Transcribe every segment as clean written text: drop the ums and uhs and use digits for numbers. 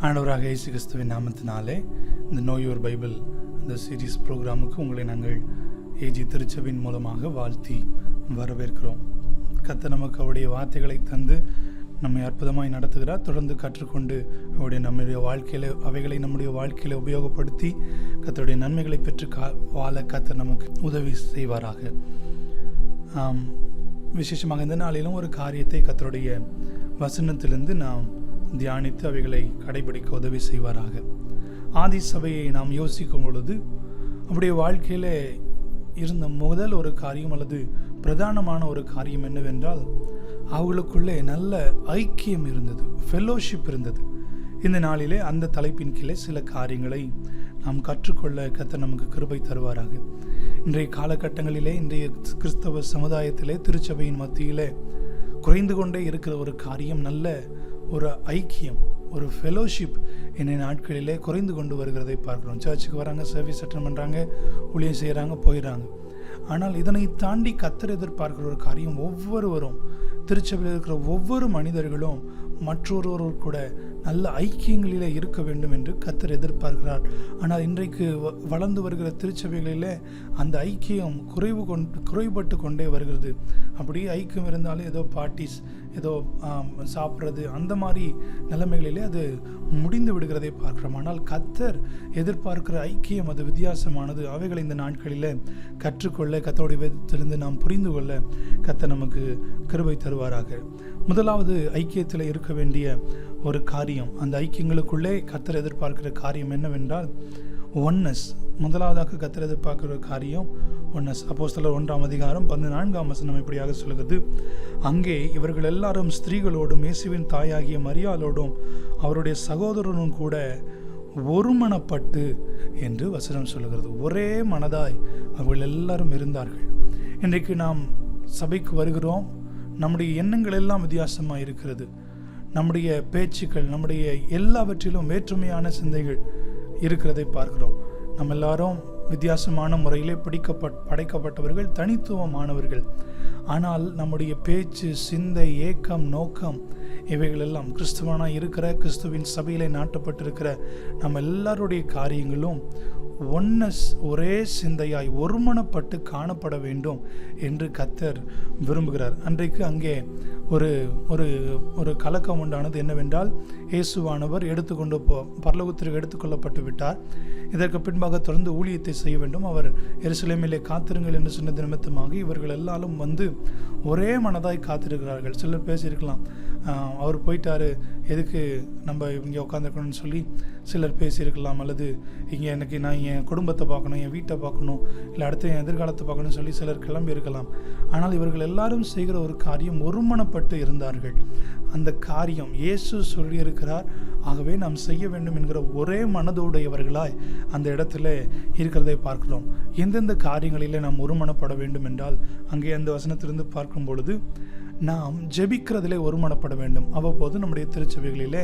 ஆண்டவராக இயேசு கிறிஸ்துவின் நாமத்தினாலே இந்த நோ யுவர் பைபிள் இந்த சீரீஸ் ப்ரோக்ராமுக்கு உங்களை நாங்கள் ஏஜி திருச்சபின் மூலமாக வாழ்த்தி வரவேற்கிறோம். கர்த்தர் நமக்கு அவருடைய வார்த்தைகளை தந்து நம்மை அற்புதமாய் நடத்துகிறார். தொடர்ந்து கற்றுக்கொண்டு நம்முடைய வாழ்க்கையில் அவைகளை நம்முடைய வாழ்க்கையில் உபயோகப்படுத்தி கர்த்தருடைய நன்மைகளை பெற்று வாழ கர்த்தர் நமக்கு உதவி செய்வாராக. விசேஷமாக இந்த நாளிலும் ஒரு காரியத்தை கர்த்தருடைய வசனத்திலிருந்து நாம் தியானித்து அவைகளை கடைபிடிக்க உதவி செய்வாராக. ஆதி சபையை நாம் யோசிக்கும் பொழுது அவருடைய வாழ்க்கையில் இருந்த முதல் ஒரு காரியம் அல்லது பிரதானமான ஒரு காரியம் என்னவென்றால், அவர்களுக்குள்ளே நல்ல ஐக்கியம் இருந்தது, ஃபெல்லோஷிப் இருந்தது. இந்த நாளிலே அந்த தலைப்பின் கீழே சில காரியங்களை நாம் கற்றுக்கொள்ள கர்த்தர் நமக்கு கிருபை தருவாராக. இன்றைய காலகட்டங்களிலே இன்றைய கிறிஸ்தவ சமுதாயத்திலே திருச்சபையின் மத்தியிலே குறைந்து கொண்டே இருக்கிற ஒரு காரியம் நல்ல ஒரு ஐக்கியம், ஒரு ஃபெலோஷிப் என்னை நாட்களிலே குறைந்து கொண்டு வருகிறதை பார்க்குறோம். சர்ச்சுக்கு வராங்க, சர்வீஸ் அட்டெண்ட் பண்ணுறாங்க, ஊழியம் செய்கிறாங்க, போயிடறாங்க. ஆனால் இதனை தாண்டி கர்த்தர் எதிர்பார்க்கிற ஒரு காரியம், ஒவ்வொருவரும் திருச்சபையில் இருக்கிற ஒவ்வொரு மனிதர்களும் மற்றொருவரோடு கூட நல்ல ஐக்கியங்களிலே இருக்க வேண்டும் என்று கர்த்தர் எதிர்பார்க்கிறார். ஆனால் இன்றைக்கு வளர்ந்து வருகிற திருச்சபைகளிலே அந்த ஐக்கியம் குறைபட்டு கொண்டே வருகிறது. அப்படியே ஐக்கியம் இருந்தாலும் ஏதோ பார்ட்டிஸ், ஏதோ சாப்பிட்றது, அந்த மாதிரி நிலைமைகளிலே அது முடிந்து விடுகிறதை பார்க்கிறோம். ஆனால் கர்த்தர் எதிர்பார்க்கிற ஐக்கியம் அது வித்தியாசமானது. அவைகளை இந்த நாட்களில் கற்றுக்கொள்ள, கர்த்தருடைய வேதத்திலிருந்து நாம் புரிந்து கொள்ள கர்த்தர் நமக்கு கிருபை தருவாராக. முதலாவது ஐக்கியத்தில் இருக்க வேண்டிய ஒரு காரியம், அந்த ஐக்கியங்களுக்குள்ளே கர்த்தர் எதிர்பார்க்கிற காரியம் என்னவென்றால் ஒன்னஸ். முதலாவதாக கர்த்தர் எதிர்பார்க்கிற காரியம் ஒன்னஸ். அப்போஸ்தலர் 1:14 இப்படியாக சொல்கிறது, அங்கே இவர்கள் எல்லாரும் ஸ்திரீகளோடும் இயேசுவின் தாயாகிய மரியாளோடும் அவருடைய சகோதரனும் கூட ஒருமனப்பட்டு என்று வசனம் சொல்லுகிறது. ஒரே மனதாய் அவர்கள் எல்லாரும் இருந்தார்கள். இன்றைக்கு நாம் சபைக்கு வருகிறோம், நம்முடைய எண்ணங்கள் எல்லாம் வித்தியாசமாக இருக்கிறது. நம்முடைய பேச்சுக்கள், நம்முடைய எல்லாவற்றிலும் வேற்றுமையான சிந்தைகள் இருக்கிறதை பார்க்கிறோம். நம்ம எல்லாரும் வித்தியாசமான முறையிலே படைக்கப்பட்டவர்கள், தனித்துவமானவர்கள். ஆனால் நம்முடைய பேச்சு, சிந்தை, ஏக்கம், நோக்கம் இவைகளெல்லாம் கிறிஸ்துவனாக இருக்கிற, கிறிஸ்துவின் சபையிலே நாட்டப்பட்டிருக்கிற நம்ம எல்லாருடைய காரியங்களும் ஒன்னஸ், ஒரே சிந்தையாய் ஒருமனப்பட்டு காணப்பட வேண்டும் என்று கர்த்தர் விரும்புகிறார். அன்றைக்கு அங்கே ஒரு ஒரு ஒரு கலக்கம் உண்டானது. என்னவென்றால், இயேசுவானவர் பரலோகத்திற்கு எடுத்துக்கொள்ளப்பட்டு விட்டார். இதற்கு பின்பாக தொடர்ந்து ஊழியத்தை செய்ய வேண்டும். அவர் எருசலேமிலே காத்திருங்கள் என்று சொன்னது நிமித்தமாக இவர்கள் எல்லாரும் வந்து ஒரே மனதாய் காத்திருக்கிறார்கள். சிலர் பேசியிருக்கலாம், அவர் போயிட்டாரு, எதுக்கு நம்ம இங்கே உட்காந்துருக்கணும்னு சொல்லி சிலர் பேசியிருக்கலாம். அல்லது இங்கே நான் என் குடும்பத்தை பார்க்கணும், என் வீட்டை பார்க்கணும், இல்லை அடுத்து என் எதிர்காலத்தை பார்க்கணும்னு சொல்லி சிலர் கிளம்பி இருக்கலாம். ஆனால் இவர்கள் எல்லாரும் செய்கிற ஒரு காரியம், ஒருமனப்பட்டு இருந்தார்கள். அந்த காரியம் இயேசு சொல்லியிருக்கிறார், ஆகவே நாம் செய்ய வேண்டும் என்கிற ஒரே மனதோடையவர்களாய் அந்த இடத்துல இருக்கிறதை பார்க்கிறோம். எந்தெந்த காரியங்களிலே நாம் ஒருமனப்பட வேண்டும் என்றால், அங்கே அந்த வசனத்திலிருந்து பார்க்கும் பொழுது நாம் ஜெபிக்கிறதிலே ஒருமனப்பட வேண்டும். அவ்வப்போது நம்முடைய திருச்சபைகளிலே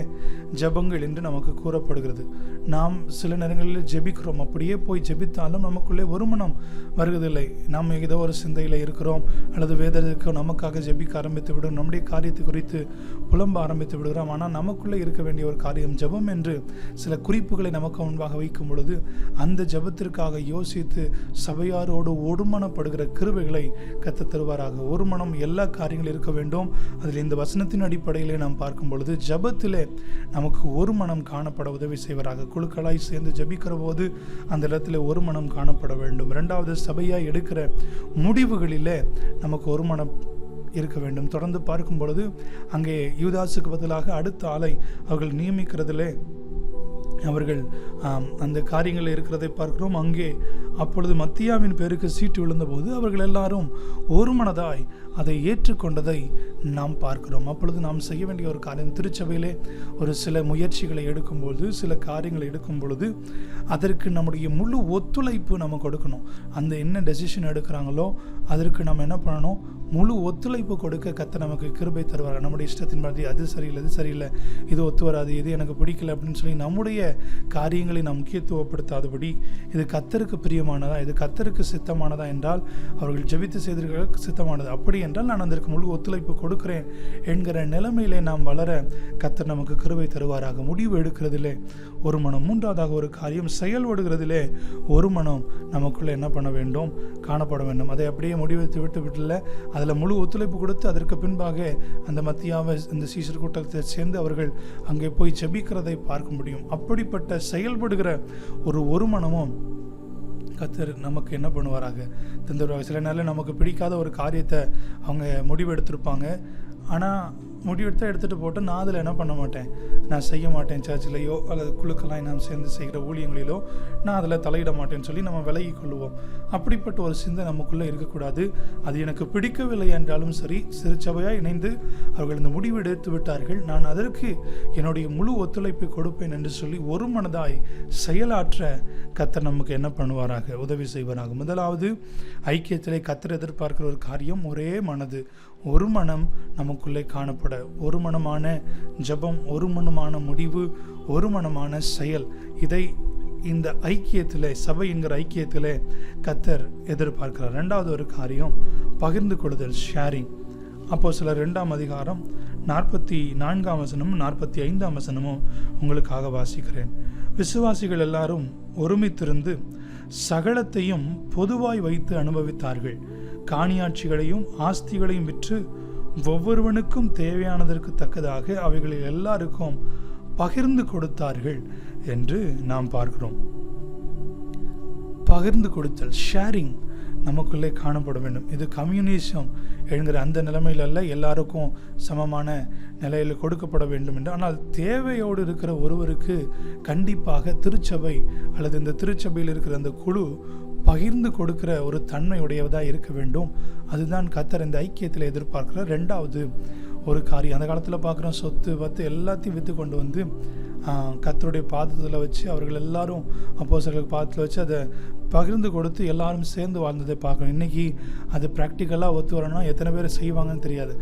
ஜெபங்கள் என்று நமக்கு கூறப்படுகிறது. நாம் சில நேரங்களில் ஜெபிக்கிறோம், அப்படியே போய் ஜெபித்தாலும் நமக்குள்ளே ஒருமனம் வருவதில்லை. நாம் ஏதோ ஒரு சிந்தையில் இருக்கிறோம், அல்லது வேதத்துக்கு நமக்காக ஜெபிக்க ஆரம்பித்து விடும், நம்முடைய காரியத்தை குறித்து புலம்ப ஆரம்பித்து விடுகிறோம். ஆனால் நமக்குள்ளே இருக்க வேண்டிய ஒரு காரியம் ஜெபம் என்று சில குறிப்புகளை நமக்கு முன்பாக வைக்கும் பொழுது அந்த ஜெபத்திற்காக யோசித்து சபையாரோடு ஒருமனப்படுகிற கிருபைகளை கர்த்தர் தருவாராக. ஒருமனம் எல்லா காரியங்களும் இருக்க வேண்டும். அதில் இந்த வசனத்தின் அடிப்படையிலே நாம் பார்க்கும் பொழுது ஜெபத்திலே நமக்கு ஒரு மனம் காணப்பட உதவி செய்வராக. குழுக்களாய் சேர்ந்து ஜெபிக்கிற போது அந்த இடத்துல ஒரு மனம் காணப்பட வேண்டும். இரண்டாவது, சபையாய் எடுக்கிற முடிவுகளிலே நமக்கு ஒரு மனம் இருக்க வேண்டும். தொடர்ந்து பார்க்கும் பொழுது அங்கே யூதாசுக்கு பதிலாக அடுத்த ஆளை அவர்கள் நியமிக்கிறதிலே அவர்கள் அந்த காரியங்கள் இருக்கிறதை பார்க்கிறோம். அங்கே அப்பொழுது மத்தியாவின் பேருக்கு சீட்டு விழுந்தபோது அவர்கள் எல்லாரும் ஒரு மனதாய் அதை ஏற்றுக்கொண்டதை நாம் பார்க்கிறோம். அப்பொழுது நாம் செய்ய வேண்டிய ஒரு காரியம், திருச்சபையிலே ஒரு சில முயற்சிகளை எடுக்கும்பொழுது, சில காரியங்களை எடுக்கும் பொழுது அதற்கு நம்முடைய முழு ஒத்துழைப்பு நம்ம கொடுக்கணும். அந்த என்ன டெசிஷன் எடுக்கிறாங்களோ அதற்கு நம்ம என்ன பண்ணணும், முழு ஒத்துழைப்பு கொடுக்க கர்த்தர் நமக்கு கிருபை தருவார்கள். நம்முடைய இஷ்டத்தின் மாதிரி அது சரியில்லை, இது சரியில்லை, இது ஒத்து வராது, இது எனக்கு பிடிக்கல அப்படின்னு சொல்லி நம்முடைய காரியங்களை நாம் முக்கியத்துவப்படுத்தாதபடி இது கர்த்தருக்கு பிரியமானதா, இது கர்த்தருக்கு சித்தமானதா என்றால் அவர்கள் ஜெபித்து செய்திருக்க சித்தமானது, அப்படி என்றால் நான் அதற்கு முழு ஒத்துழைப்பு கொடுக்கிறேன் என்கிற நிலைமையிலே நாம் வளர கர்த்தர் நமக்கு கிருபை தருவாராக. முடிவு எடுக்கிறதிலே ஒரு மனம். மூன்றாவதாக ஒரு காரியம், செயல்படுகிறதிலே ஒரு மனம் நமக்குள்ளே என்ன பண்ண வேண்டும், காணப்பட வேண்டும். அதை அப்படியே முடிவெடுத்து விட்டுவிடல, அதில் முழு ஒத்துழைப்பு கொடுத்து அதற்கு பின்பாக அந்த மத்தியாவை இந்த சீஷர் கூட்டத்தை சேர்ந்து அவர்கள் அங்கே போய் ஜெபிக்கிறதை பார்க்க முடியும். அப்படிப்பட்ட செயல்படுகிற ஒரு மனமும் கர்த்தர் நமக்கு என்ன பண்ணுவாராக, தந்துடுவாங்க. சில நேரம் நமக்கு பிடிக்காத ஒரு காரியத்தை அவங்க முடிவு எடுத்திருப்பாங்க. ஆனால் முடிவெடுத்தால் எடுத்துகிட்டு போட்டு நான் அதில் என்ன பண்ண மாட்டேன், நான் செய்ய மாட்டேன். சர்ச்சிலையோ அல்லது குழுக்களாய் நாம் சேர்ந்து செய்கிற ஊழியங்களிலோ நான் அதில் தலையிட மாட்டேன்னு சொல்லி நம்ம விலகி கொள்வோம். அப்படிப்பட்ட ஒரு சிந்தை நமக்குள்ளே இருக்கக்கூடாது. அது எனக்கு பிடிக்கவில்லை என்றாலும் சரி, சிறுசபையாக இணைந்து அவர்கள் இந்த முடிவு எடுத்து விட்டார்கள், நான் அதற்கு என்னுடைய முழு ஒத்துழைப்பை கொடுப்பேன் என்று சொல்லி ஒரு மனதாய் செயலாற்ற கர்த்தர் நமக்கு என்ன பண்ணுவாராக, உதவி செய்வாராக. முதலாவது ஐக்கியத்திலே கர்த்தர் எதிர்பார்க்கிற ஒரு காரியம் ஒரே மனது, ஒரு மனம் நமக்குள்ளே காணப்பட, ஒரு மனமான ஜெபம், ஒரு மனமான முடிவு, ஒரு மனமான செயல். இதை இந்த ஐக்கியத்திலே, சபை என்கிற ஐக்கியத்திலே கர்த்தர் எதிர்பார்க்கிறார். ரெண்டாவது ஒரு காரியம் பகிர்ந்து கொள்ளுதல், ஷேரிங். அப்போஸ்தலர் 2ஆம் அதிகாரம் 44ஆம் வசனமும் 45ஆம் வசனமும் உங்களுக்காக வாசிக்கிறேன். விசுவாசிகள் எல்லாரும் ஒருமித்திருந்து சகலத்தையும் பொதுவாய் வைத்து அனுபவித்தார்கள். காணியாட்சிகளையும் ஆஸ்திகளையும் விற்று ஒவ்வொருவனுக்கும் தேவையானதற்கு தக்கதாக அவைகளில் எல்லாருக்கும் பகிர்ந்து கொடுத்தார்கள் என்று நாம் பார்க்கிறோம். பகிர்ந்து கொடுத்தல், ஷேரிங் நமக்குள்ளே காணப்பட வேண்டும். இது கம்யூனிசம் என்கிற அந்த நிலைமையில் அல்ல, எல்லாருக்கும் சமமான நிலையில் கொடுக்கப்பட வேண்டும் என்று. ஆனால் தேவையோடு இருக்கிற ஒருவருக்கு கண்டிப்பாக திருச்சபை அல்லது இந்த திருச்சபையில் இருக்கிற அந்த குழு பகிர்ந்து கொடுக்கிற ஒரு தன்மையுடையதாக இருக்க வேண்டும். அதுதான் கர்த்தர் இந்த ஐக்கியத்தில் எதிர்பார்க்கிறார். ரெண்டாவது ஒரு காரியம், அந்த காலத்தில் பார்க்குறோம், சொத்து பத்து எல்லாத்தையும் விற்று கொண்டு வந்து கர்த்தருடைய பாதத்தில் வச்சு அவர்கள் எல்லாரும் அப்போஸ்தலர்கள் பாதத்தில் வச்சு அதை பகிர்ந்து கொடுத்து எல்லாரும் சேர்ந்து வாழ்ந்ததை பார்க்கணும். இன்றைக்கி அது ப்ராக்டிக்கலாக ஒத்து வரணும்னா எத்தனை பேர் செய்வாங்கன்னு தெரியாது.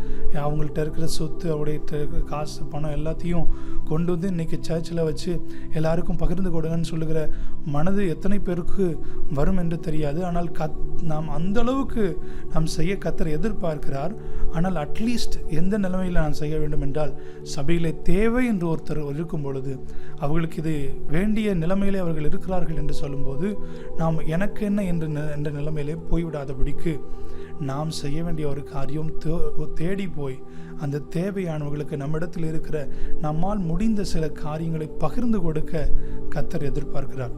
அவங்கள்ட்ட இருக்கிற சொத்து, அவருடைய இருக்கிற காசு, பணம் எல்லாத்தையும் கொண்டு வந்து இன்றைக்கி சர்ச்சில் வச்சு எல்லாருக்கும் பகிர்ந்து கொடுங்கன்னு சொல்லுகிற மனது எத்தனை பேருக்கு வரும் என்று தெரியாது. ஆனால் நாம் அந்தளவுக்கு நாம் செய்ய கர்த்தர் எதிர்பார்க்கிறார். ஆனால் அட்லீஸ்ட் எந்த நிலைமையில் நாம் செய்ய வேண்டும் என்றால், சபையிலே தேவை என்று ஒருத்தர் இருக்கும் பொழுது, அவர்களுக்கு இது வேண்டிய நிலைமையிலே அவர்கள் இருக்கிறார்கள் என்று சொல்லும்போது, நாம் எனக்கு என்ன என்ற நிலைமையிலே போய்விடாதபடிக்கு நாம் செய்ய வேண்டிய ஒரு காரியம், தேடி போய் அந்த தேவையானவர்களுக்கு நம்மிடத்தில் இருக்கிற நம்மால் முடிந்த சில காரியங்களை பகிர்ந்து கொடுக்க கர்த்தர் எதிர்பார்க்கிறார்.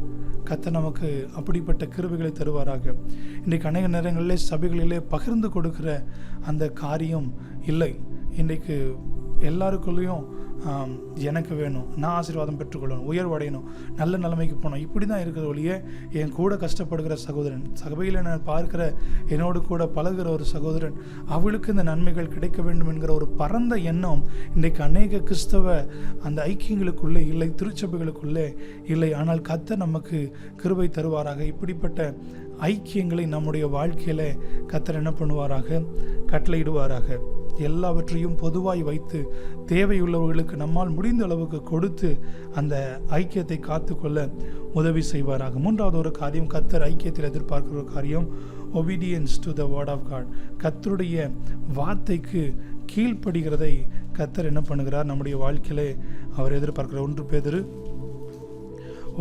கர்த்தர் நமக்கு அப்படிப்பட்ட கிருபைகளை தருவாராக. இன்றைக்கு அநேக நேரங்களிலே சபைகளிலே பகிர்ந்து கொடுக்கிற அந்த காரியம் இல்லை. இன்றைக்கு எல்லாருக்குள்ளேயும் எனக்கு வேணும், நான் ஆசீர்வாதம் பெற்றுக்கொள்ளணும், உயர்வடையணும், நல்ல நிலைமைக்கு போகணும், இப்படி தான் இருக்கிற ஒழிய என் கூட கஷ்டப்படுகிற சகோதரன், சபையில் நான் பார்க்கிற என்னோடு கூட பழகிற ஒரு சகோதரன், அவளுக்கு இந்த நன்மைகள் கிடைக்க வேண்டும் என்கிற ஒரு பரந்த எண்ணம் இன்றைக்கு அநேக கிறிஸ்தவ அந்த ஐக்கியங்களுக்குள்ளே இல்லை, திருச்சபைகளுக்குள்ளே இல்லை. ஆனால் கர்த்தர் நமக்கு கிருபை தருவாராக. இப்படிப்பட்ட ஐக்கியங்களை நம்முடைய வாழ்க்கையில் கர்த்தர் என்ன பண்ணுவாராக, கட்டளையிடுவாராக. எல்லாவற்றையும் பொதுவாய் வைத்து தேவையுள்ளவர்களுக்கு நம்மால் முடிந்த அளவுக்கு கொடுத்து அந்த ஐக்கியத்தை காத்துக்கொள்ள உதவி செய்வாராக. மூன்றாவது ஒரு காரியம், கர்த்தர் ஐக்கியத்தில் எதிர்பார்க்கிற ஒரு காரியம், obedience to the word of God. கர்த்தருடைய வார்த்தைக்கு கீழ்ப்படுகிறதை கர்த்தர் என்ன பண்ணுகிறார், நம்முடைய வாழ்க்கையிலே அவர் எதிர்பார்க்கிறார். 1 பேதுரு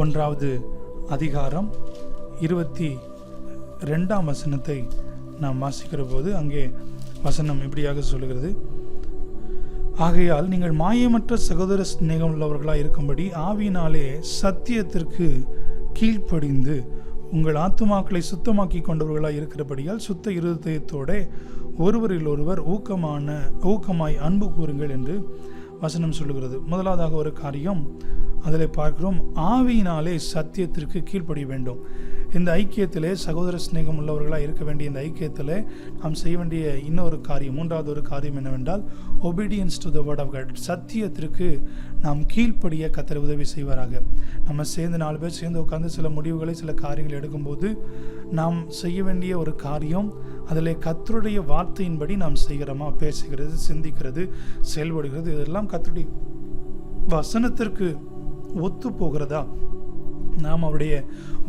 1ஆம் அதிகாரம் 22ஆம் வசனத்தை நாம் வாசிக்கிற போது அங்கே வசனம் இப்படியாக சொல்லுகிறது, ஆகையால் நீங்கள் மாயமற்ற சகோதர சிநேகம் உள்ளவர்களாக இருக்கும்படி ஆவியினாலே சத்தியத்திற்கு கீழ்ப்படிந்து உங்கள் ஆத்துமாக்களை சுத்தமாக்கி கொண்டவர்களாக இருக்கிறபடியால் சுத்த இருதயத்தோட ஒருவரில் ஒருவர் ஊக்கமாய் அன்பு கூறுங்கள் என்று வசனம் சொல்லுகிறது. முதலாவதாக ஒரு காரியம் அதில் பார்க்கிறோம், ஆவியினாலே சத்தியத்திற்கு கீழ்ப்படிய வேண்டும். இந்த ஐக்கியத்திலே சகோதர சிநேகம் உள்ளவர்களாக இருக்க வேண்டிய இந்த ஐக்கியத்தில் நாம் செய்ய வேண்டிய இன்னொரு காரியம், மூன்றாவது ஒரு காரியம் என்னவென்றால், obedience to the word of God. சத்தியத்திற்கு நாம் கீழ்ப்படிய கர்த்தர் உதவி செய்வாராக. நம்ம சேர்ந்து 4 பேர் சேர்ந்து உட்கார்ந்து சில முடிவுகளை, சில காரியங்களை எடுக்கும்போது நாம் செய்ய வேண்டிய ஒரு காரியம், அதில் கர்த்தருடைய வார்த்தையின்படி நாம் செய்கிறோமா, பேசுகிறது, சிந்திக்கிறது, செயல்படுகிறது, இதெல்லாம் கர்த்தருடைய வசனத்திற்கு ஒத்து போகிறதா, நாம் அவருடைய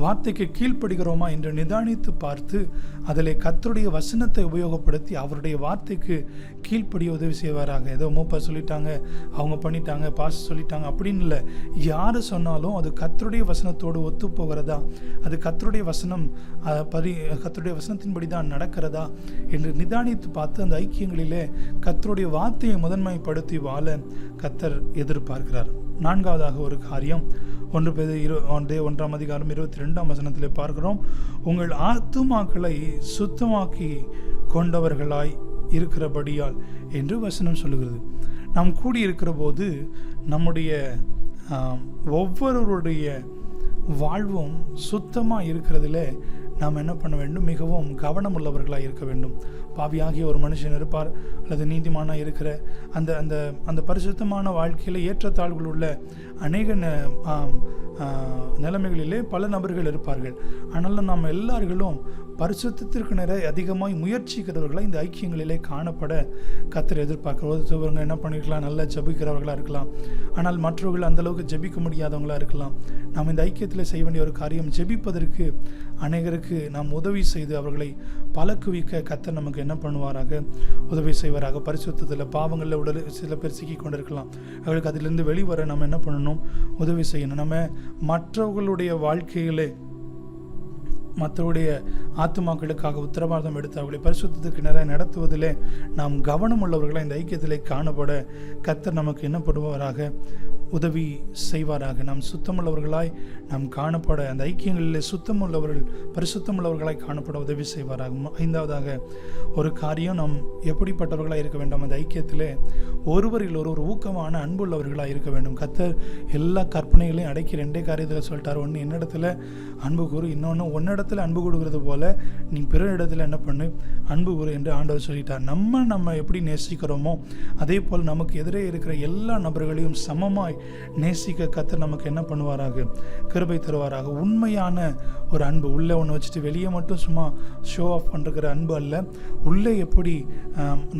வார்த்தைக்கு கீழ்ப்படுகிறோமா என்று நிதானித்து பார்த்து அதில் கர்த்தருடைய வசனத்தை உபயோகப்படுத்தி அவருடைய வார்த்தைக்கு கீழ்ப்படிய உதவி செய்வாராக. ஏதோ மூப்பர் சொல்லிட்டாங்க, அவங்க பண்ணிட்டாங்க, பாஸ் சொல்லிட்டாங்க அப்படின்னு இல்லை. யார் சொன்னாலும் அது கர்த்தருடைய வசனத்தோடு ஒத்து போகிறதா, அது கர்த்தருடைய வசனம் கர்த்தருடைய வசனத்தின்படி தான் நடக்கிறதா என்று நிதானித்து பார்த்து அந்த ஐக்கியங்களிலே கர்த்தருடைய வார்த்தையை முதன்மைப்படுத்தி வாழ கர்த்தர் எதிர்பார்க்கிறார். நான்காவதாக ஒரு காரியம், 1 பேதுரு 1:22 பார்க்கிறோம், உங்கள் ஆத்துமாக்களை சுத்தமாக்கி கொண்டவர்களாய் இருக்கிறபடியால் என்று வசனம் சொல்லுகிறது. நாம் கூடியிருக்கிற போது நம்முடைய ஒவ்வொருவருடைய வாழ்வும் சுத்தமாக இருக்கிறதுல நாம் என்ன பண்ண வேண்டும், மிகவும் கவனம் உள்ளவர்களாக இருக்க வேண்டும். பாவியாகிய ஒரு மனுஷன் இருப்பார், அல்லது நீதிமானாக இருக்கிற அந்த அந்த அந்த பரிசுத்தமான வாழ்க்கையில் ஏற்றத்தாழ்வுகள் உள்ள அநேக நிலைமைகளிலே பல நபர்கள் இருப்பார்கள். ஆனாலும் நாம் எல்லார்களும் பரிசுத்தத்திற்கு நிறைய அதிகமாக முயற்சிக்கிறவர்களாக இந்த ஐக்கியங்களிலே காணப்பட கர்த்தர் எதிர்பார்க்கிறோம். ஒருத்தவங்க என்ன பண்ணிருக்கலாம், நல்லா ஜெபிக்கிறவர்களாக இருக்கலாம், ஆனால் மற்றவர்கள் அந்தளவுக்கு ஜெபிக்க முடியாதவங்களாக இருக்கலாம். நாம் இந்த ஐக்கியத்தில் செய்ய வேண்டிய ஒரு காரியம், ஜெபிப்பதற்கு அநேகருக்கு நாம் உதவி செய்து அவர்களை பழக்குவிக்க கர்த்தர் நமக்கு என்ன பண்ணுவாராக, உதவி செய்வாராக. பரிசுத்தத்தில் பாவங்களில் உடல் சில பேர் சிக்கி கொண்டிருக்கலாம், அவர்களுக்கு அதிலிருந்து வெளிவர நம்ம என்ன பண்ணணும், உதவி செய்யணும். நம்ம மற்றவர்களுடைய வாழ்க்கையிலே மற்றவருடைய ஆத்துமாக்களுக்காக உத்தரவாதம் எடுத்து அவர்களை பரிசுத்தத்துக்கு நிறைய நடத்துவதிலே நாம் கவனம் உள்ளவர்களாக இந்த ஐக்கியத்திலே காணப்பட கர்த்தர் நமக்கு என்ன பண்ணுவாராக, உதவி செய்வாராக. நாம் சுத்தமுள்ளவர்களாய் நாம் காணப்பட, அந்த ஐக்கியங்களிலே சுத்தமுள்ளவர்கள் பரிசுத்தமுள்ளவர்களாய் காணப்பட உதவி செய்வாராக. 5ஆவதாக ஒரு காரியம், நாம் எப்படிப்பட்டவர்களாக இருக்க வேண்டும், அந்த ஐக்கியத்திலே ஒருவரில் ஒருவர் ஊக்கமான அன்புள்ளவர்களாக இருக்க வேண்டும். கர்த்தர் எல்லா கற்பனைகளையும் அடக்கி 2 காரியத்தில் சொல்லிட்டார். ஒன்று, என்னிடத்துல அன்பு கூறு, இன்னொன்று உன்னிடத்தில் அன்பு கொடுக்கிறது போல நீ பிற இடத்துல என்ன பண்ணு, அன்பு கூறு என்று ஆண்டவர் சொல்லிட்டார். நம்ம எப்படி நேசிக்கிறோமோ அதே போல் நமக்கு எதிரே இருக்கிற எல்லா நபர்களையும் சமமாய் நேசிக்க கர்த்தர் நமக்கு என்ன பண்ணுவாராக, கிருபை தருவாராக. உண்மையான ஒரு அன்பு, உள்ளே ஒன்று வச்சுட்டு வெளியே மட்டும் சும்மா ஷோ ஆஃப் பண்ணுற அன்பு அல்ல. உள்ளே எப்படி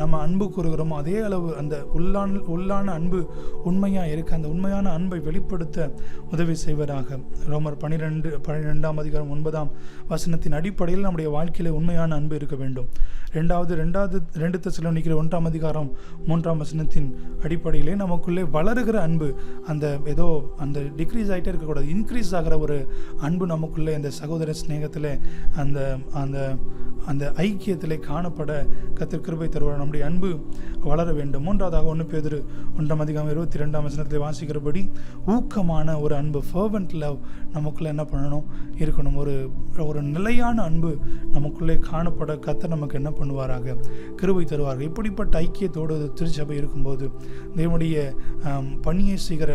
நம்ம அன்பு கூறுகிறோமோ அதே அளவு அந்த உள்ளான அன்பு உண்மையாக இருக்க அந்த உண்மையான அன்பை வெளிப்படுத்த உதவி செய்வதாக. ரோமர் 12:9 அடிப்படையில் நம்முடைய வாழ்க்கையில உண்மையான அன்பு இருக்க வேண்டும். 2 தெசலோனிக்கேயர் 1:3 அடிப்படையிலே நமக்குள்ளே வளருகிற அன்பு, அந்த ஏதோ அந்த டிக்ரீஸ் ஆகிட்டே இருக்கக்கூடாது, இன்க்ரீஸ் ஆகிற ஒரு அன்பு நமக்குள்ளே இந்த சகோதர ஸ்நேகத்தில் அந்த அந்த அந்த ஐக்கியத்திலே காணப்பட கர்த்தர் கிருபை தருவார். நம்முடைய அன்பு வளர வேண்டும். 3ஆவதாக 1 பேதுரு 1:22 வாசிக்கிறபடி ஊக்கமான ஒரு அன்பு, ஃபர்வென்ட் லவ் நமக்குள்ளே என்ன பண்ணணும், இருக்கணும். ஒரு நிலையான அன்பு நமக்குள்ளே காணப்பட கர்த்தர் நமக்கு என்ன பண்ணுவாராக, கிருபை தருவார்கள். இப்படிப்பட்ட ஐக்கியத்தோடு திருச்சபை இருக்கும்போது, தேவனுடைய பணியை செய்கிற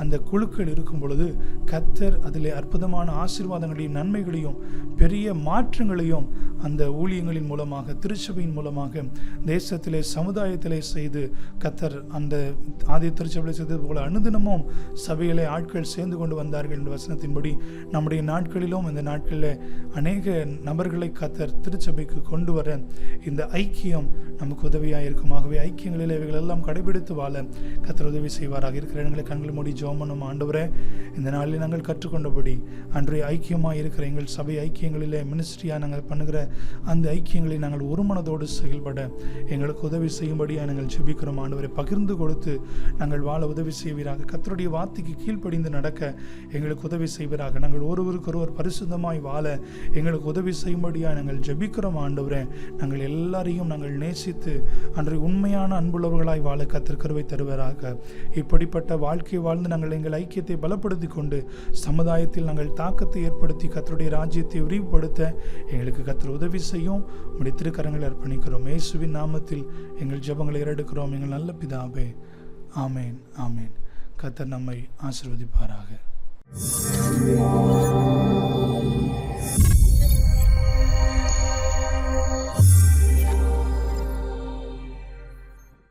அந்த குழுக்கள் இருக்கும் பொழுது கர்த்தர் அதில் அற்புதமான ஆசீர்வாதங்களையும் நன்மைகளையும் பெரிய மாற்றங்களையும் அந்த ஊழியங்களின் மூலமாக, திருச்சபையின் மூலமாக, தேசத்திலே சமுதாயத்திலே செய்து கர்த்தர் அந்த ஆதி திருச்சபையில் செய்தது போல அனுதினமும் சபையிலே ஆட்கள் சேர்ந்து கொண்டு வந்தார்கள் என்ற வசனத்தின்படி நம்முடைய நாட்களிலும் இந்த நாட்களில் அநேக நபர்களை கர்த்தர் திருச்சபைக்கு கொண்டு வர இந்த ஐக்கியம் நமக்கு உதவியாக இருக்கும். ஆகவே ஐக்கியங்களில் இவைகள் எல்லாம் கடைபிடித்து வாழ கர்த்தர் உதவி செய்வாராக. இருக்கிற இடங்களை கண்கள் மூடி ஜெபம் பண்ணும். ஆண்டவரே, இந்த நாளில் நாங்கள் கற்றுக்கொண்டபடி அன்றைய ஐக்கியமாக இருக்கிற எங்கள் சபை ஐக்கியங்களிலே மினிஸ்ட்ரியாக நாங்கள் பண்ணுகிற அந்த ஐக்கியங்களை நாங்கள் ஒரு மனதோடு செயல்பட எங்களுக்கு உதவி செய்யும்படியாக நாங்கள் ஜெபிக்கிறோம். ஆண்டவரை பகிர்ந்து கொடுத்து நாங்கள் வாழ உதவி செய்வீராக. கர்த்தருடைய வார்த்தைக்கு கீழ்ப்படிந்து நடக்க எங்களுக்கு உதவி செய்வீராக. நாங்கள் ஒருவருக்கொருவர் பரிசுத்தமாய் வாழ எங்களுக்கு உதவி செய்யும்படியாக நாங்கள் ஜெபிக்கிறோம். ஆண்டவரே, நாங்கள் எல்லாரையும் நாங்கள் நேசித்து அன்றைய உண்மையான அன்புள்ளவர்களாய் வாழ கர்த்தர் கிருபை தருவீராக. இப்படிப்பட்ட வாழ்க்கை வாழ்ந்து நாங்கள் எங்கள் ஐக்கியத்தை பலப்படுத்தி கொண்டு சமுதாயத்தில் நாங்கள் தாக்கத்தை ஏற்படுத்தி கர்த்தருடைய ராஜ்யத்தை விரிவுபடுத்த எங்களுக்கு கர்த்தர் உதவி செய்யும். உம்முடைய திருக்கரங்களை அர்ப்பணிக்கிறோம். இயேசுவின் நாமத்தில் எங்கள் ஜெபங்களை ஏறெடுக்கிறோம் எங்கள் நல்ல பிதாவே. ஆமேன், ஆமேன். கர்த்தர் நம்மை ஆசீர்வதிப்பாராக.